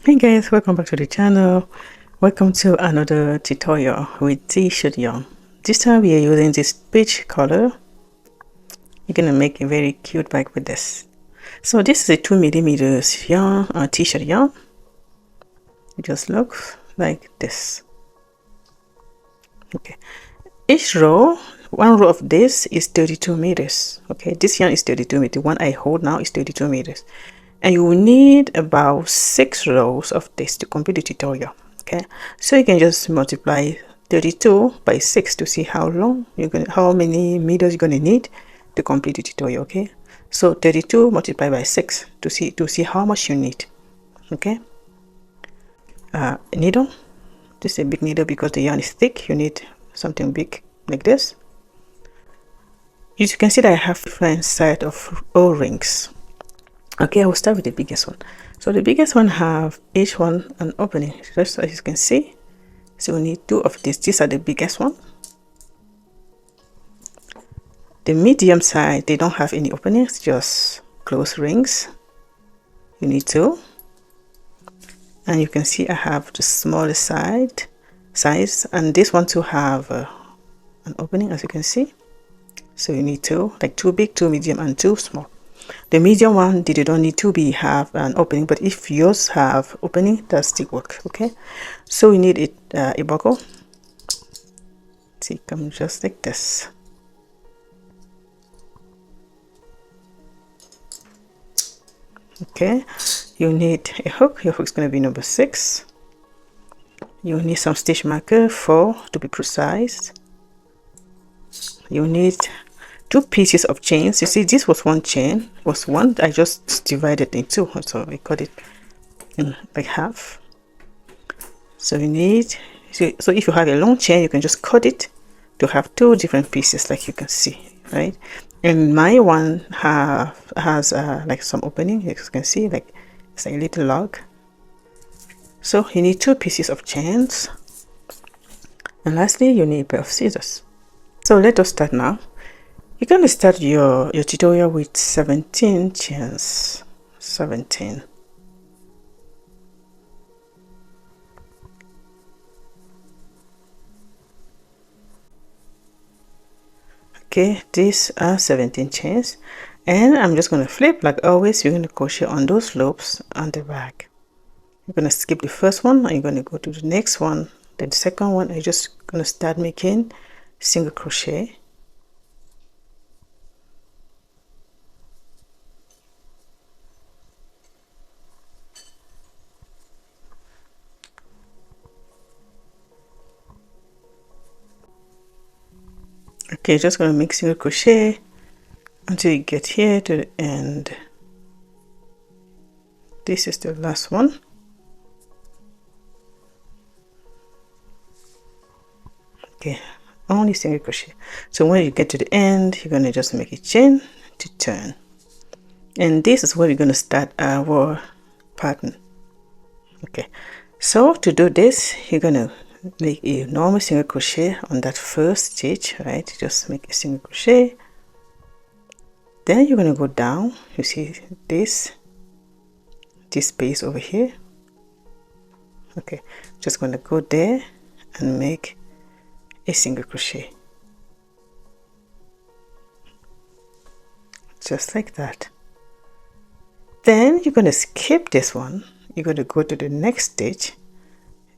Hey guys, welcome back to the channel. Welcome to another tutorial with t-shirt yarn. This time we are using this peach color. You're gonna make a very cute bag with this. So this is a 2mm yarn, t-shirt yarn. It just looks like this. Okay, each row, one row of this is 32 meters. Okay, this yarn is 32 meters. The one I hold now is 32 meters. And you will need about 6 rows of this to complete the tutorial. Okay, so you can just multiply 32 by 6 to see how many meters you're gonna need to complete the tutorial. Okay, so 32 multiplied by 6 to see how much you need. Okay, a needle. This is a big needle because the yarn is thick. You need something big like this. As you can see that I have different side of O-rings. Okay, I will start with the biggest one. So the biggest one have each one an opening, just as you can see. So we need 2 of these. These are the biggest one. The medium side, they don't have any openings, just closed rings. You need 2. And you can see I have the smallest size, and this one too have an opening, as you can see. So you need 2, like 2 big, 2 medium, and 2 small. The medium one, they don't need to have an opening, but if yours have opening, that still work. Okay, so we need a buckle. See, come just like this. Okay, you need a hook. Your hook is going to be number 6. You need some stitch marker, 4 to be precise. You need 2 pieces of chains. You see, this was one chain, was one. I just divided in 2, so we cut it in like half. So you need, so if you have a long chain, you can just cut it to have 2 different pieces, like you can see, right? And my one has like some opening, as you can see, like it's like a little log. So you need 2 pieces of chains, and lastly you need a pair of scissors. So let us start now. You're going to start your tutorial with 17 chains. 17. Okay, these are 17 chains, and I'm just going to flip like always. You're going to crochet on those loops on the back. You're going to skip the first one and you're going to go to the next one, then the second one. You're just going to start making single crochet. Okay, just going to make single crochet until you get here to the end. This is the last one. Okay, only single crochet. So when you get to the end, you're going to just make a chain to turn, and this is where we're going to start our pattern. Okay, so to do this, you're going to make a normal single crochet on that first stitch, right? Just make a single crochet, then you're going to go down. You see this space over here. Okay, just going to go there and make a single crochet, just like that. Then you're going to skip this one. You're going to go to the next stitch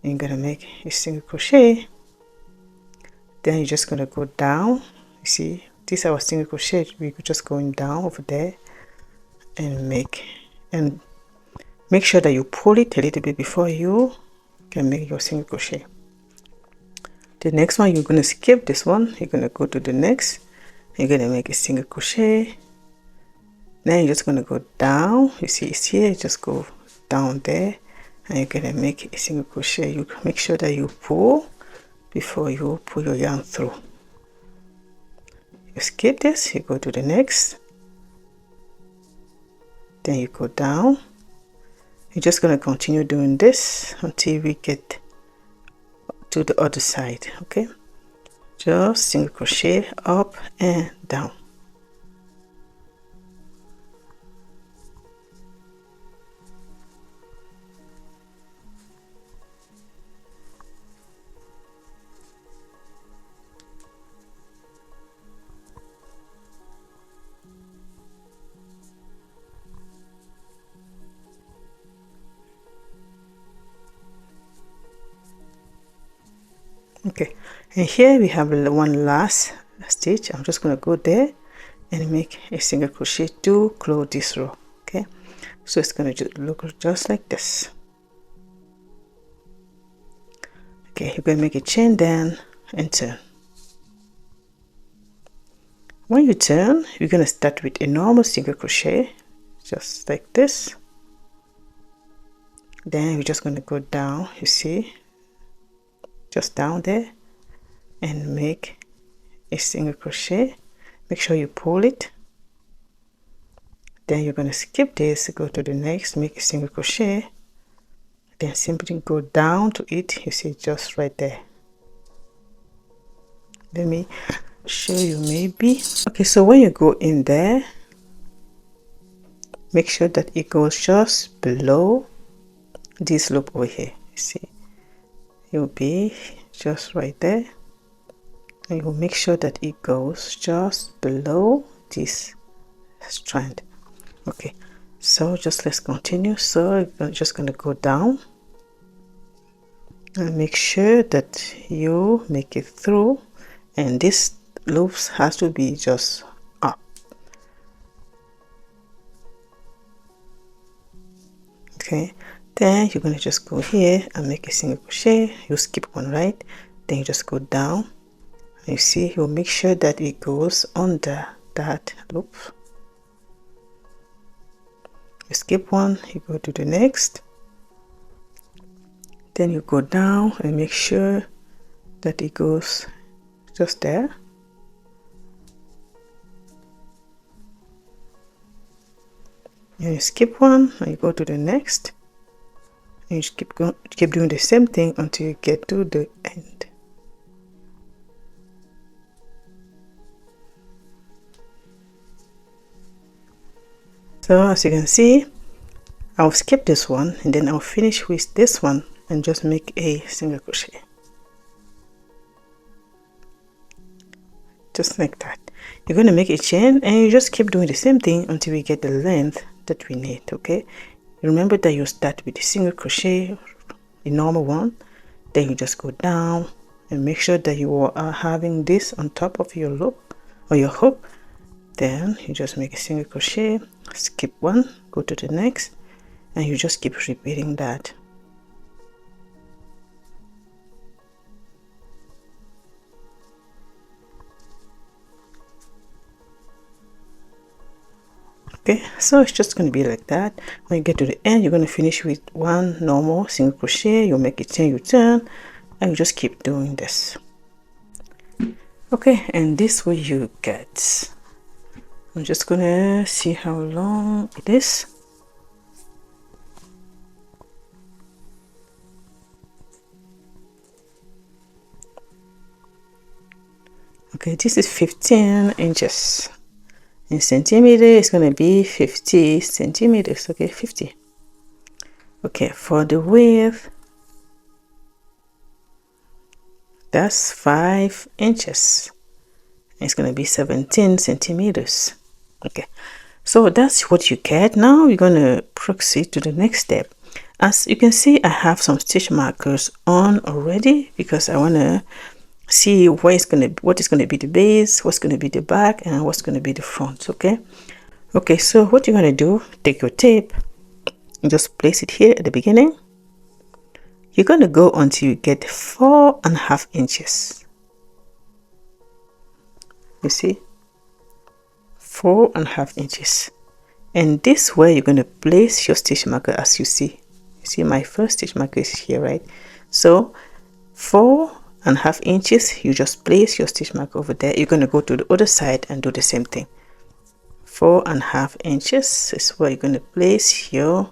and you're going to make a single crochet. Then you're just going to go down. You see, this is our single crochet. We're just going down over there and make sure that you pull it a little bit before you can make your single crochet. The next one, you're going to skip this one. You're going to go to the next. You're going to make a single crochet. Then you're just going to go down. You see it's here. Just go down there and you're going to make a single crochet. You make sure that you pull before you pull your yarn through. You skip this, you go to the next, then you go down. You're just going to continue doing this until we get to the other side. Okay, just single crochet up and down. Okay, and here we have one last stitch. I'm just going to go there and make a single crochet to close this row. Okay, so it's going to look just like this. Okay, you're going to make a chain down and turn. When you turn, you're going to start with a normal single crochet, just like this. Then we're just going to go down, you see, just down there, and make a single crochet. Make sure you pull it. Then you're going to skip this, go to the next, make a single crochet, then simply go down to it. You see, just right there. Let me show you maybe. Okay, so when you go in there, make sure that it goes just below this loop over here. You see, it will be just right there, and you will make sure that it goes just below this strand. Okay, so just let's continue. So I'm just going to go down and make sure that you make it through, and this loops has to be just up. Okay, then you're going to just go here and make a single crochet. You skip one, right? Then you just go down, and you see, you'll make sure that it goes under that loop. You skip one, you go to the next, then you go down and make sure that it goes just there. And you skip one and you go to the next, and you just keep doing the same thing until you get to the end. So as you can see, I'll skip this one and then I'll finish with this one and just make a single crochet, just like that. You're going to make a chain and you just keep doing the same thing until we get the length that we need. Okay, remember that you start with a single crochet, a normal one, then you just go down and make sure that you are having this on top of your loop or your hook. Then you just make a single crochet, skip one, go to the next, and you just keep repeating that. Okay, so it's just going to be like that. When you get to the end, you're going to finish with one normal single crochet. You'll make a chain, you turn, and you just keep doing this. Okay, and this way you get. I'm just gonna see how long it is. Okay, this is 15 inches. In centimeters, it's gonna be 50 centimeters. Okay, 50. Okay, for the width, that's 5 inches. It's gonna be 17 centimeters. Okay, so that's what you get. Now we're gonna proceed to the next step. As you can see, I have some stitch markers on already because I want to see what is going to be the base, what's going to be the back, and what's going to be the front. Okay, so what you're going to do, take your tape and just place it here at the beginning. You're going to go until you get 4.5 inches. You see, 4.5 inches, and this way you're going to place your stitch marker. As you see my first stitch marker is here, right? So 4.5 inches, you just place your stitch marker over there. You're going to go to the other side and do the same thing. 4.5 inches is where you're going to place your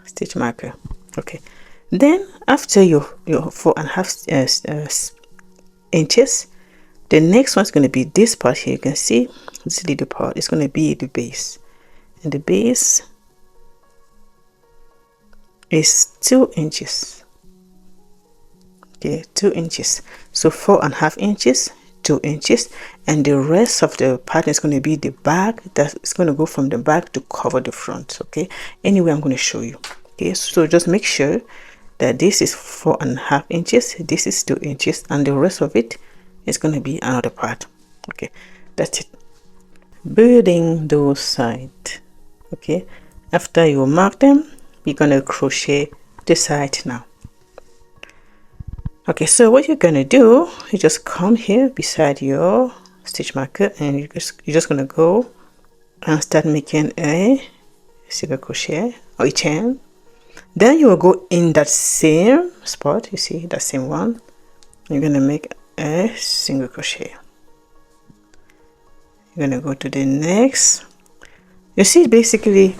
stitch marker. Okay, then after your 4.5 inches, the next one's going to be this part here. You can see this little part is going to be the base, and the base is 2 inches. Okay, 2 inches. So 4.5 inches, 2 inches, and the rest of the pattern is going to be the back. That's going to go from the back to cover the front. Okay, anyway, I'm going to show you. Okay, so just make sure that this is 4.5 inches, this is 2 inches, and the rest of it is going to be another part. Okay, that's it. Building those sides. Okay, after you mark them, you're going to crochet the side now. Okay, so what you're going to do, you just come here beside your stitch marker, and you're just going to go and start making a single crochet or a chain. Then you will go in that same spot, you see that same one, you're going to make a single crochet. You're going to go to the next. You see, basically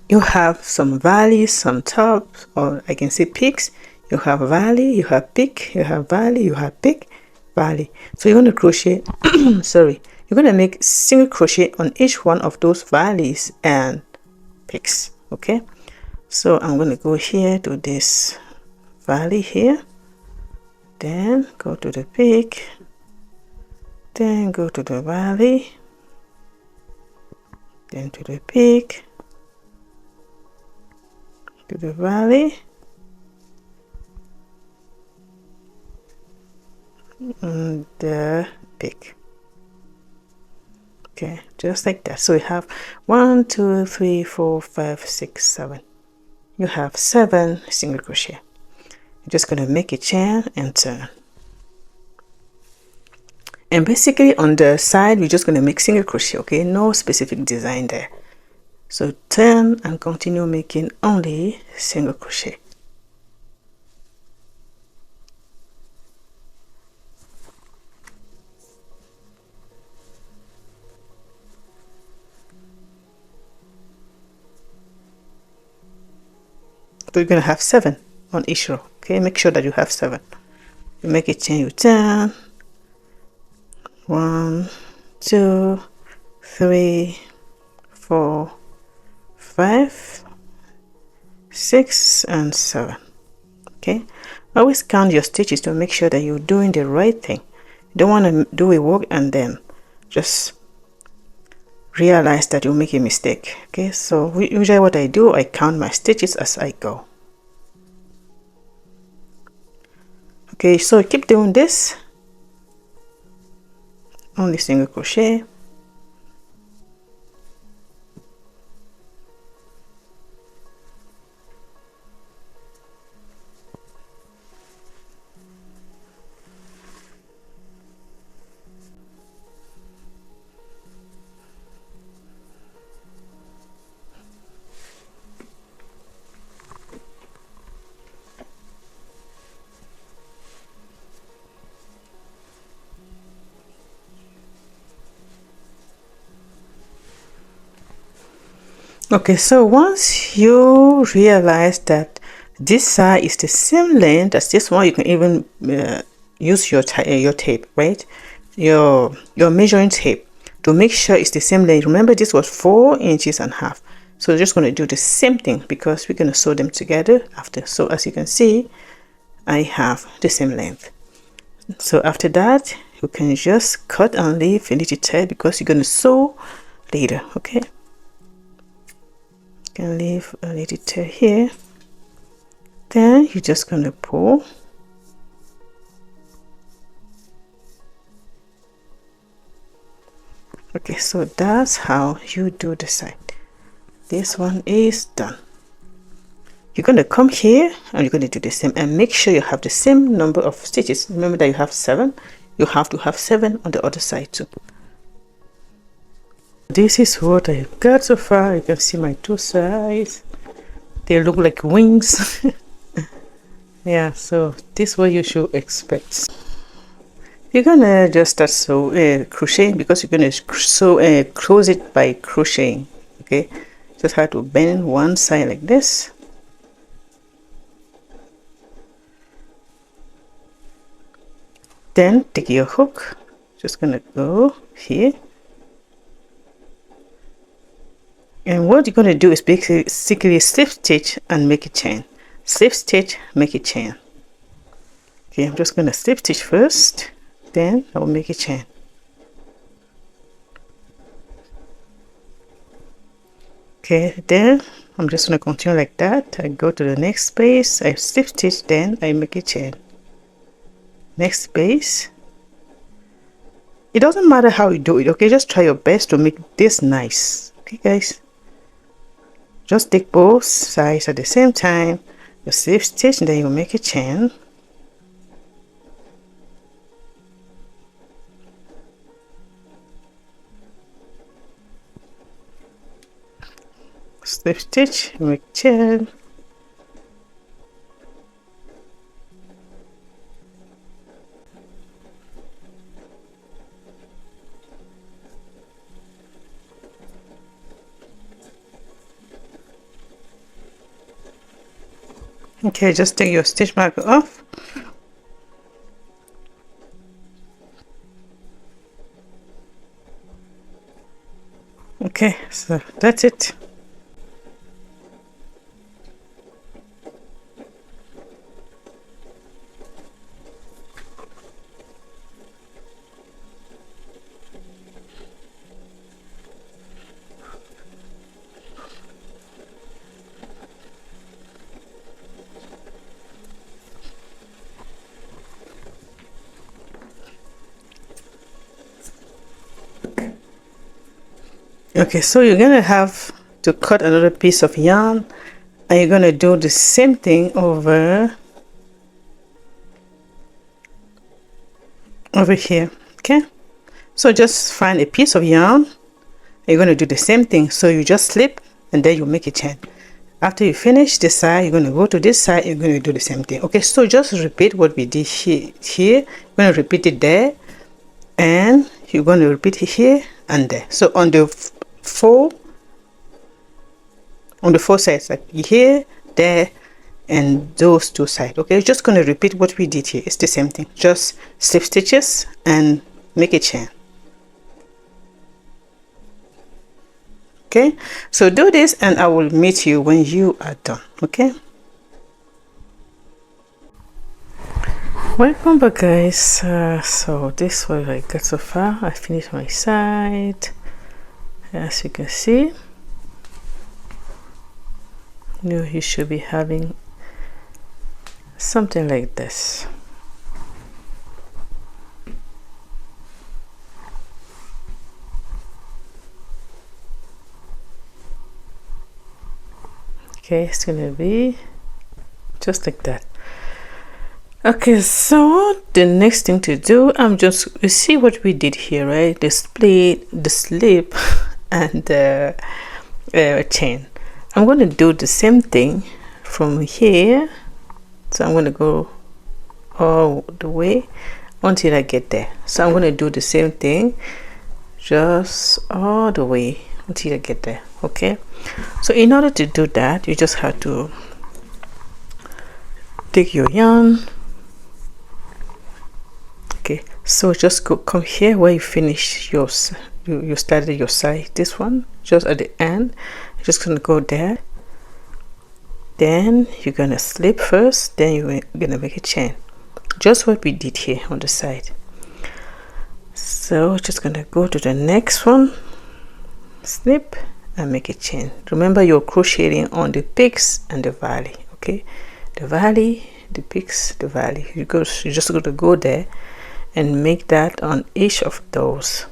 you have some valleys, some tops, or I can say peaks. You have valley, you have peak, you have valley, you have peak, valley. So you're going to crochet sorry, you're going to make single crochet on each one of those valleys and peaks. Okay, so I'm going to go here to this valley here, then go to the peak, then go to the valley, then to the peak, to the valley, and the peak. Okay, just like that. So we have 1 2 3 4 5 6 7. You have 7 single crochet. You're just going to make a chain and turn. And basically on the side we're just going to make single crochet. Okay, no specific design there. So turn and continue making only single crochet. So you're going to have 7 on each row. Okay, make sure that you have 7. You make a chain, you turn. 1 2 3 4 5 6 and 7. Okay, always count your stitches to make sure that you're doing the right thing. You don't want to do a work and then just realize that you make a mistake. Okay, so usually what I do, I count my stitches as I go. Okay, so keep doing this, only single crochet. Okay, so once you realize that this side is the same length as this one, you can even use your tape, right? Your measuring tape to make sure it's the same length. Remember, this was 4 inches and a half. So we're just going to do the same thing because we're going to sew them together after. So as you can see, I have the same length. So after that, you can just cut and leave a little tail because you're going to sew later. Okay, you can leave a little tail here. Then you're just going to pull. Okay, so that's how you do the side. This one is done. You're going to come here and you're going to do the same and make sure you have the same number of stitches. Remember that you have 7. You have to have 7 on the other side too. This is what I got so far. You can see my 2 sides. They look like wings. Yeah, so this is what you should expect. You're gonna just start crocheting because you're gonna close it by crocheting. Okay, just have to bend one side like this. Then take your hook, just gonna go here, and what you're gonna do is basically slip stitch and make a chain. Slip stitch, make a chain. Okay, I'm just gonna slip stitch first, then I will make a chain. Okay, then I'm just going to continue like that. I go to the next space, I slip stitch, then I make a chain. Next space. It doesn't matter how you do it, okay? Just try your best to make this nice, okay guys? Just take both sides at the same time. You slip stitch, and then you make a chain. Slip stitch, make chain. Okay, just take your stitch marker off. Okay, so that's it. Okay, so you're gonna have to cut another piece of yarn, and you're gonna do the same thing over here. Okay, so just find a piece of yarn. You're gonna do the same thing. So you just slip, and then you make a chain. After you finish this side, you're gonna go to this side. You're gonna do the same thing. Okay, so just repeat what we did here. You're gonna repeat it there, and you're gonna repeat it here and there. So on the four sides, like here, there, and those two sides. Okay, just gonna repeat what we did here. It's the same thing. Just slip stitches and make a chain. Okay, so do this, and I will meet you when you are done. Okay, welcome back, guys. So this is what I got so far. I finished my side, as you can see. You should be having something like this. Okay, it's gonna be just like that. Okay, so the next thing to do, you see what we did here, right? The split, the slip, and the chain. I'm going to do the same thing from here. So I'm going to go all the way until I get there. So I'm going to do the same thing just all the way until I get there. Okay, so in order to do that, you just have to take your yarn. Okay, so just come here where you finish yours. You started your side, this one, just at the end. You're just gonna go there, then you're gonna slip first, then you're gonna make a chain, just what we did here on the side. So just gonna go to the next one, slip and make a chain. Remember, you're crocheting on the peaks and the valley. Okay, the valley, the peaks, the valley. You're just gonna go there and make that on each of those.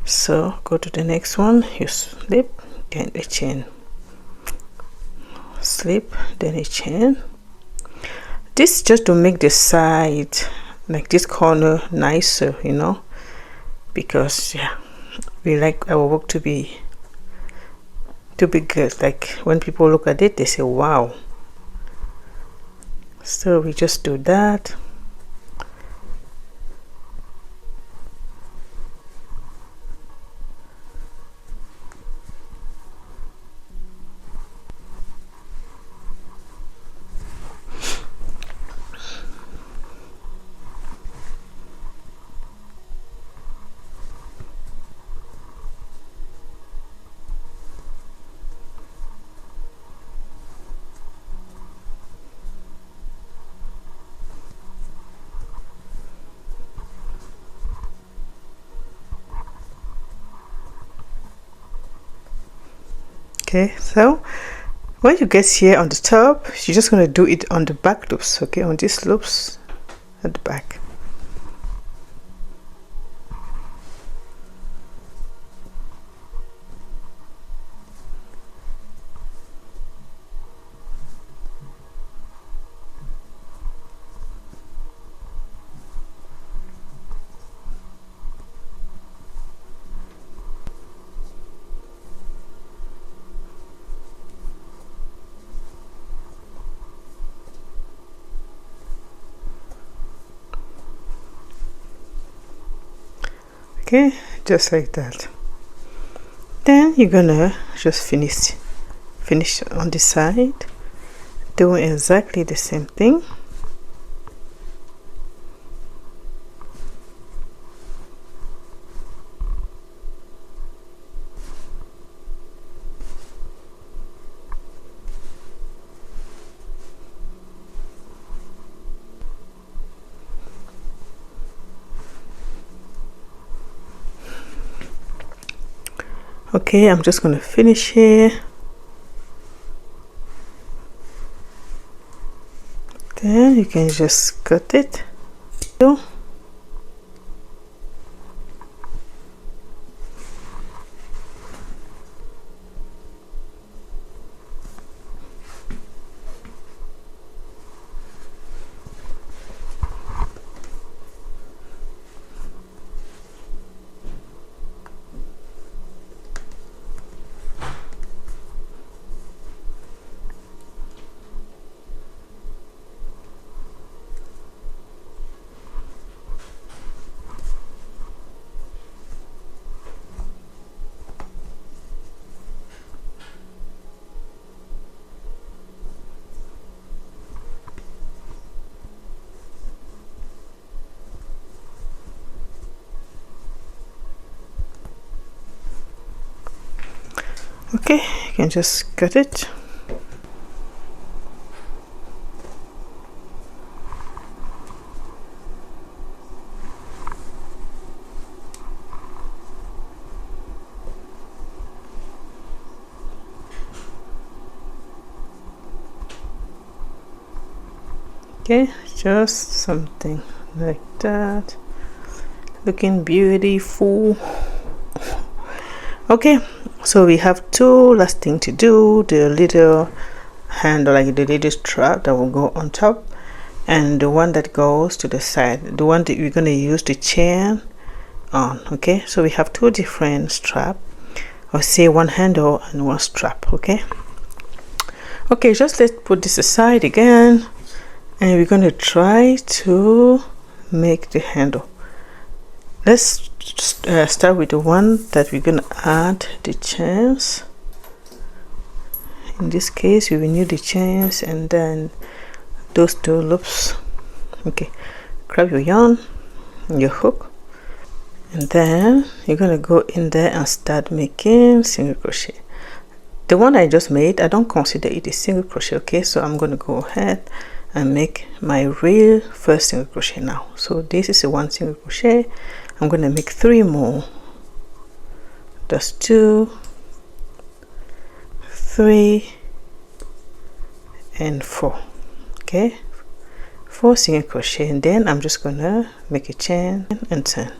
So go to the next one, you slip, then a chain, slip, then a chain. This just to make the side, like this corner, nicer, you know, because yeah, we like our work to be good. Like when people look at it, they say wow. So we just do that. Okay, so When you get here on the top, you're just going to do it on the back loops, okay, on these loops at the back. Okay, just like that. Then you're gonna just finish on this side, doing exactly the same thing. Okay, I'm just going to finish here. Then you can just cut it. Okay, you can just cut it. Okay, just something like that, looking beautiful. Okay, so we have two last thing to do: the little handle, like the little strap that will go on top, and the one that goes to the side, the one that we're going to use the chain on. Okay, so we have two different strap, or say one handle and one strap. Okay, just let's put this aside again, and we're going to try to make the handle. Let's start with the one that we're going to add the chains. In this case, we will need the chains and then those two loops. Okay, grab your yarn, your hook, and then you're going to go in there and start making single crochet. The one I just made, I don't consider it a single crochet. Okay, so I'm going to go ahead and make my real first single crochet now. So this is a one single crochet. I'm going to make 3 more. That's 2, 3, and 4. Okay, 4 single crochet, and then I'm just gonna make a chain and turn.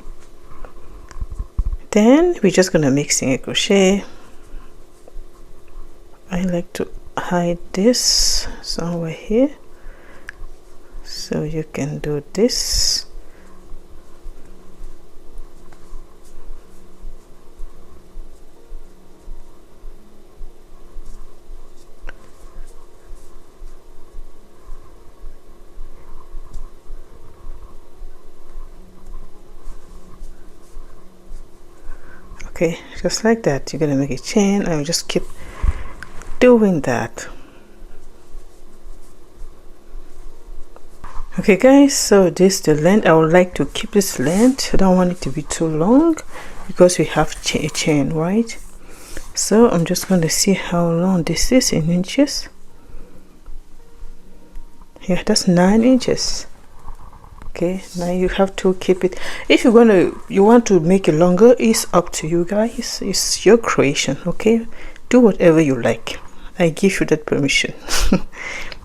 Then we're just gonna make single crochet. I like to hide this somewhere here, so you can do this. Okay, just like that. You're gonna make a chain and just keep doing that. Okay guys, so this is the length. I would like to keep this length. I don't want it to be too long because we have a chain, right? So I'm just going to see how long this is in inches. Yeah, that's 9 inches. Okay, now you have to keep it. If you want to make it longer, it's up to you guys. It's your creation. Okay, do whatever you like. I give you that permission.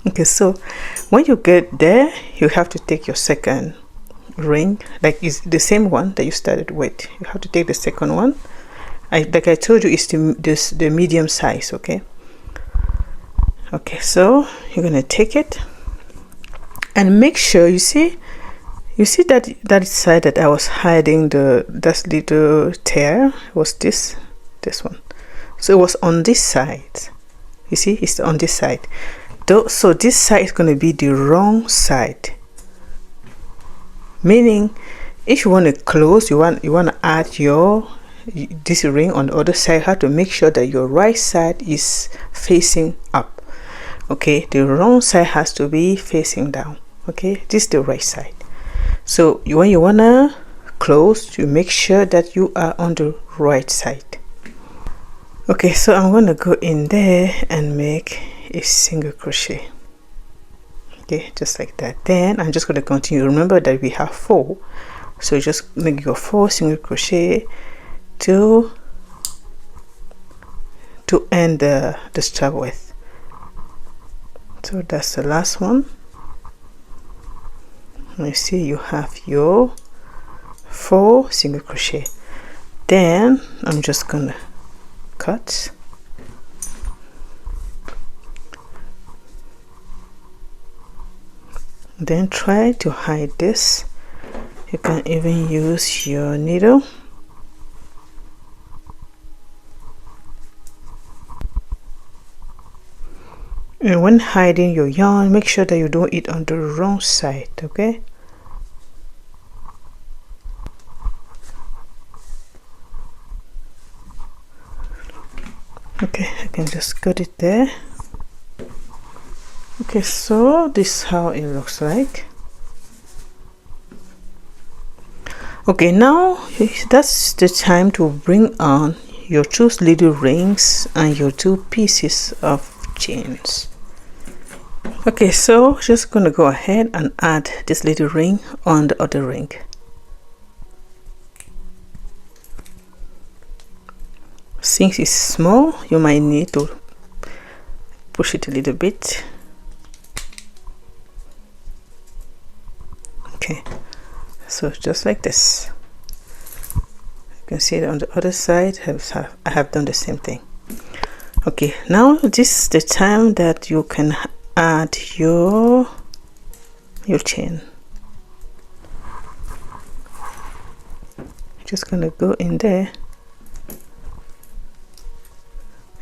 Okay, so when you get there, you have to take your second ring, like it's the same one that you started with. You have to take the second one. Like I told you, it's the medium size. Okay, so you're gonna take it and make sure you see that side that I was hiding that little tear was this one. So it was on this side. You see, it's on this side. So this side is going to be the wrong side. Meaning, if you want to close, you want to add this ring on the other side, you have to make sure that your right side is facing up. Okay, the wrong side has to be facing down. Okay, this is the right side. So when you want to close, you make sure that you are on the right side. Okay, so I'm going to go in there and make a single crochet. Okay, just like that. Then I'm just going to continue. Remember that we have 4, so just make your 4 single crochet to end the strap with. So that's the last one. You see, you have your 4 single crochet. Then I'm just gonna cut. Then try to hide this. You can even use your needle. And when hiding your yarn, make sure that you don't eat on the wrong side. Okay, I can just cut it there. Okay, so this is how it looks like. Okay, now that's the time to bring on your 2 little rings and your 2 pieces of chains. Okay, so just gonna go ahead and add this little ring on the other ring. Since it's small, you might need to push it a little bit. Okay, so just like this. You can see it on the other side. I have done the same thing. Okay, now this is the time that you can add your chain. Just gonna go in there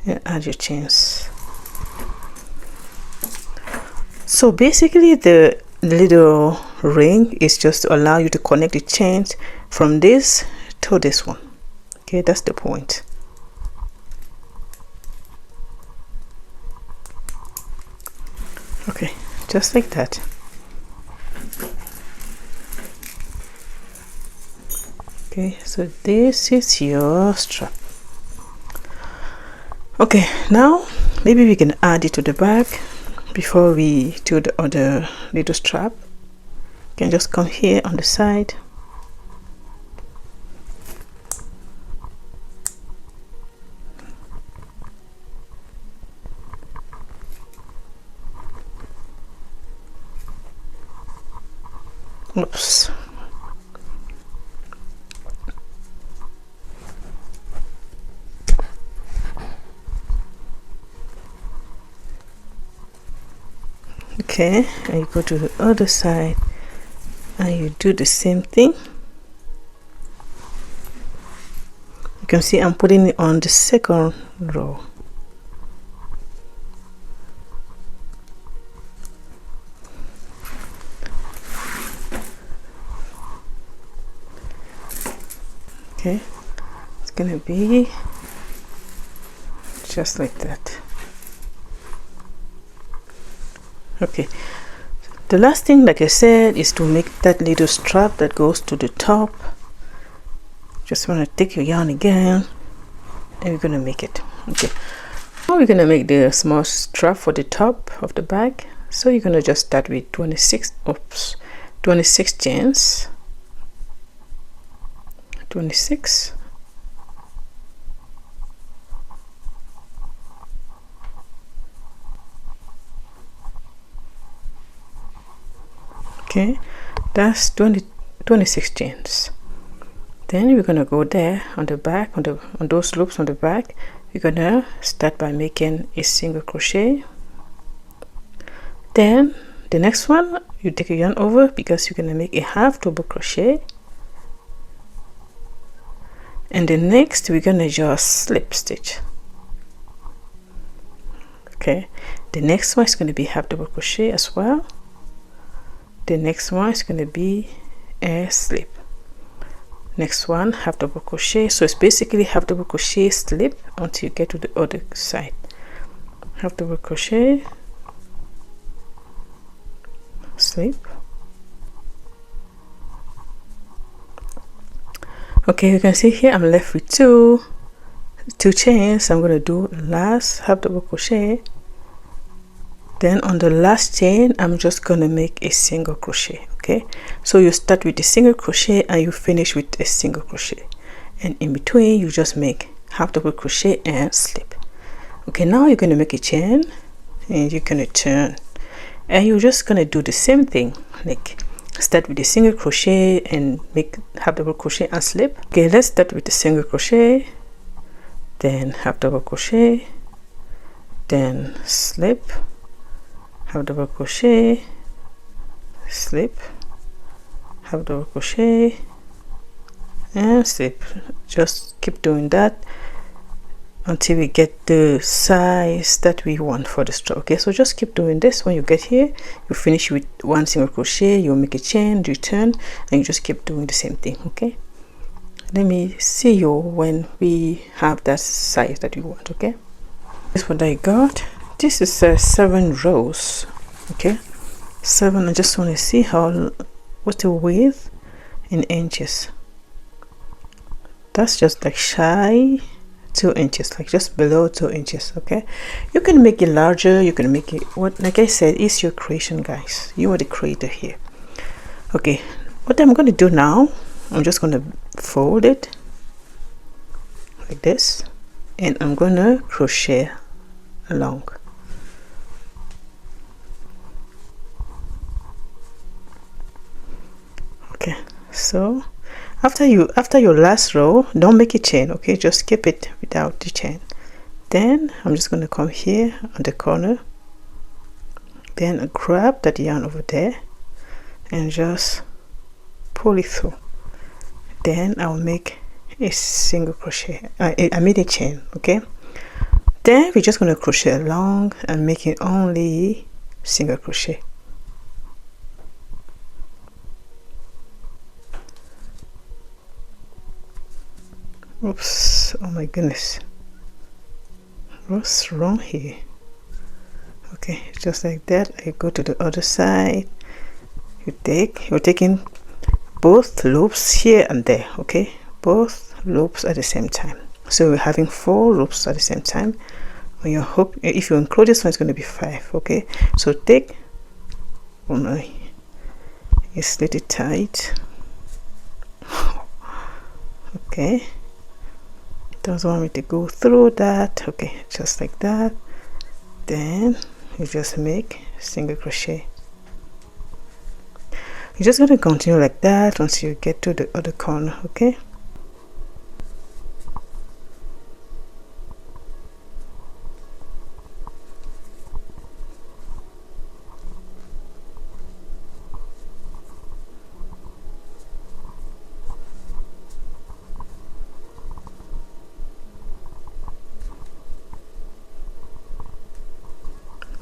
and add your chains. So basically the little ring is just to allow you to connect the chains from this to this one. Okay, that's the point. Okay, just like that. Okay, so this is your strap. Okay, now maybe we can add it to the back before we do the other little strap. You can just come here on the side. Oops. Okay, and you go to the other side and you do the same thing. You can see I'm putting it on the second row. Okay, it's gonna be just like that. Okay, the last thing, like I said, is to make that little strap that goes to the top. Just want to take your yarn again and we're gonna make it. Okay, now we're gonna make the small strap for the top of the bag. So you're gonna just start with 26 chains. 26, Okay, that's 26 chains. Then we're gonna go there on the back, on those loops on the back. We're gonna start by making a single crochet. Then the next one, you take a yarn over because you're gonna make a half double crochet. And the next we're gonna just slip stitch. Okay, the next one is going to be half double crochet as well. The next one is going to be a slip. Next one, half double crochet. So it's basically half double crochet, slip until you get to the other side. Half double crochet, slip. Okay, you can see here I'm left with two chains. I'm going to do last half double crochet. Then on the last chain I'm just going to make a single crochet. Okay, so you start with a single crochet and you finish with a single crochet, and in between you just make half double crochet and slip. Okay, now you're going to make a chain and you're going to turn, and you're just going to do the same thing, like start with a single crochet and make half double crochet and slip. Okay, let's start with the single crochet, then half double crochet, then slip, half double crochet, slip, half double crochet and slip. Just keep doing that until we get the size that we want for the straw. Okay, so just keep doing this. When you get here, you finish with one single crochet, you make a chain, return, and you just keep doing the same thing. Okay, let me see you when we have that size that we want. Okay, this is what I got. This is 7 rows. Okay, 7. I just want to see what's the width in inches. That's just like shy 2 inches, like just below 2 inches. Okay, you can make it larger, you can make it what, like I said, it's your creation, guys. You are the creator here. Okay, what I'm going to do now, I'm just going to fold it like this, and I'm going to crochet along. Okay, so after your last row, don't make a chain. Okay, just keep it without the chain. Then I'm just going to come here on the corner, then grab that yarn over there and just pull it through. Then I'll make a single crochet. I made a chain. Okay, then we're just going to crochet along and making only single crochet. Oops, oh my goodness, what's wrong here? Okay, just like that. I go to the other side. You're taking both loops here and there. Okay, both loops at the same time. So we're having 4 loops at the same time. On your hook, if you include this one, it's going to be 5. Okay, so take, oh my, you slit it tight. Okay, doesn't want me to go through that. Okay, just like that. Then you just make single crochet. You're just going to continue like that until you get to the other corner. Okay,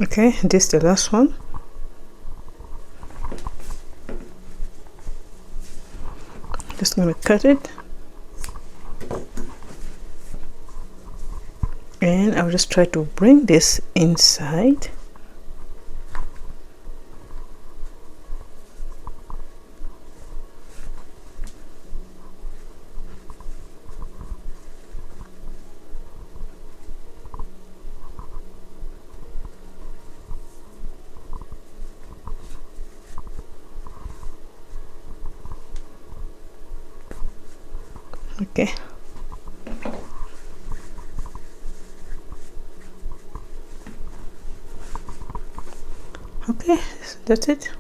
okay, this is the last one. Just gonna cut it, and I'll just try to bring this inside. Okay, okay, that's it.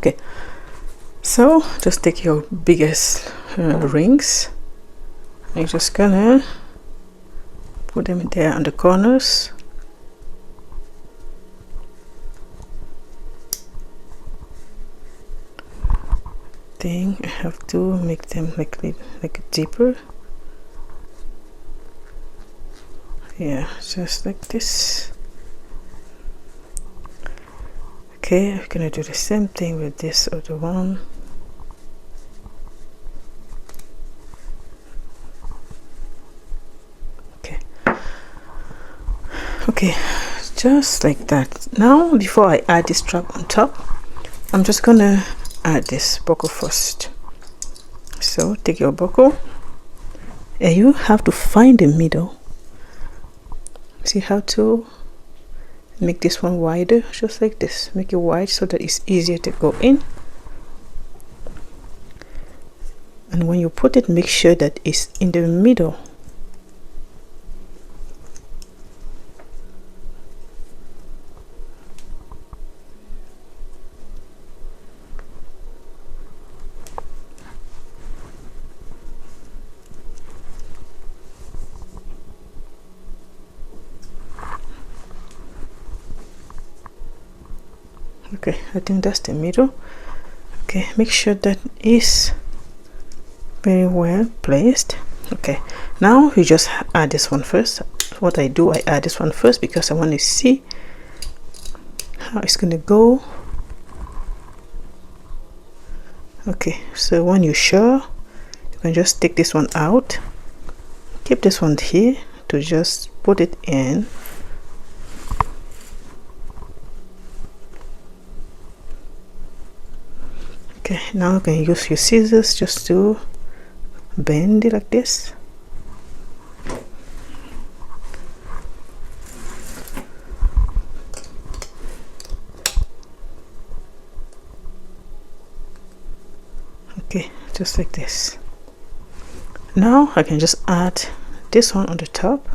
Okay, so just take your biggest rings. You're just gonna put them in there on the corners. I have to make them like deeper. Yeah, just like this. Okay, I'm gonna do the same thing with this other one. Okay, just like that. Now before I add this strap on top, I'm just gonna add this buckle first. So take your buckle and you have to find the middle. See how to make this one wider, just like this. Make it wide so that it's easier to go in. And when you put it, make sure that it's in the middle. Okay, I think that's the middle. Okay, make sure that is very well placed. Okay, now you just add this one first. What I do, I add this one first because I want to see how it's gonna go. Okay, so when you're sure, you can just take this one out, keep this one here to just put it in. Okay, now you can use your scissors just to bend it like this. Okay, just like this. Now I can just add this one on the top.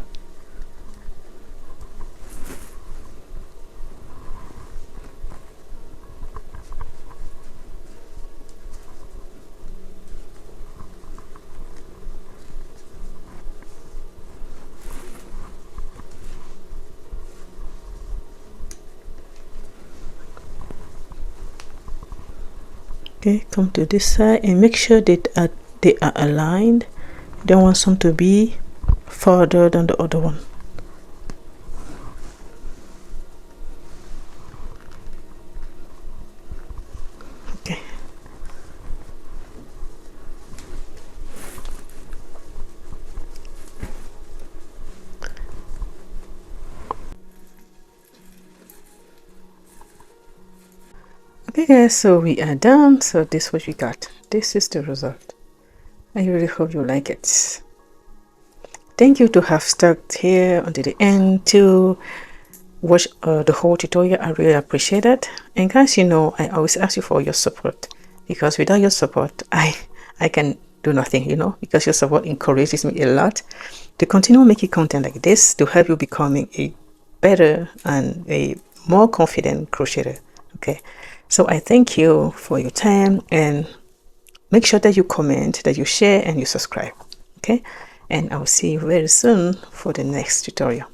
Okay, come to this side and make sure that they are aligned. You don't want some to be further than the other one. Okay. Okay guys, so we are done. So this is what we got. This is the result. I really hope you like it. Thank you to have stuck here until the end to watch the whole tutorial. I really appreciate it. And guys, you know, I always ask you for your support, because without your support I can do nothing, you know, because your support encourages me a lot to continue making content like this to help you becoming a better and a more confident crocheter. Okay, so I thank you for your time, and make sure that you comment, that you share, and you subscribe. Okay, and I will see you very soon for the next tutorial.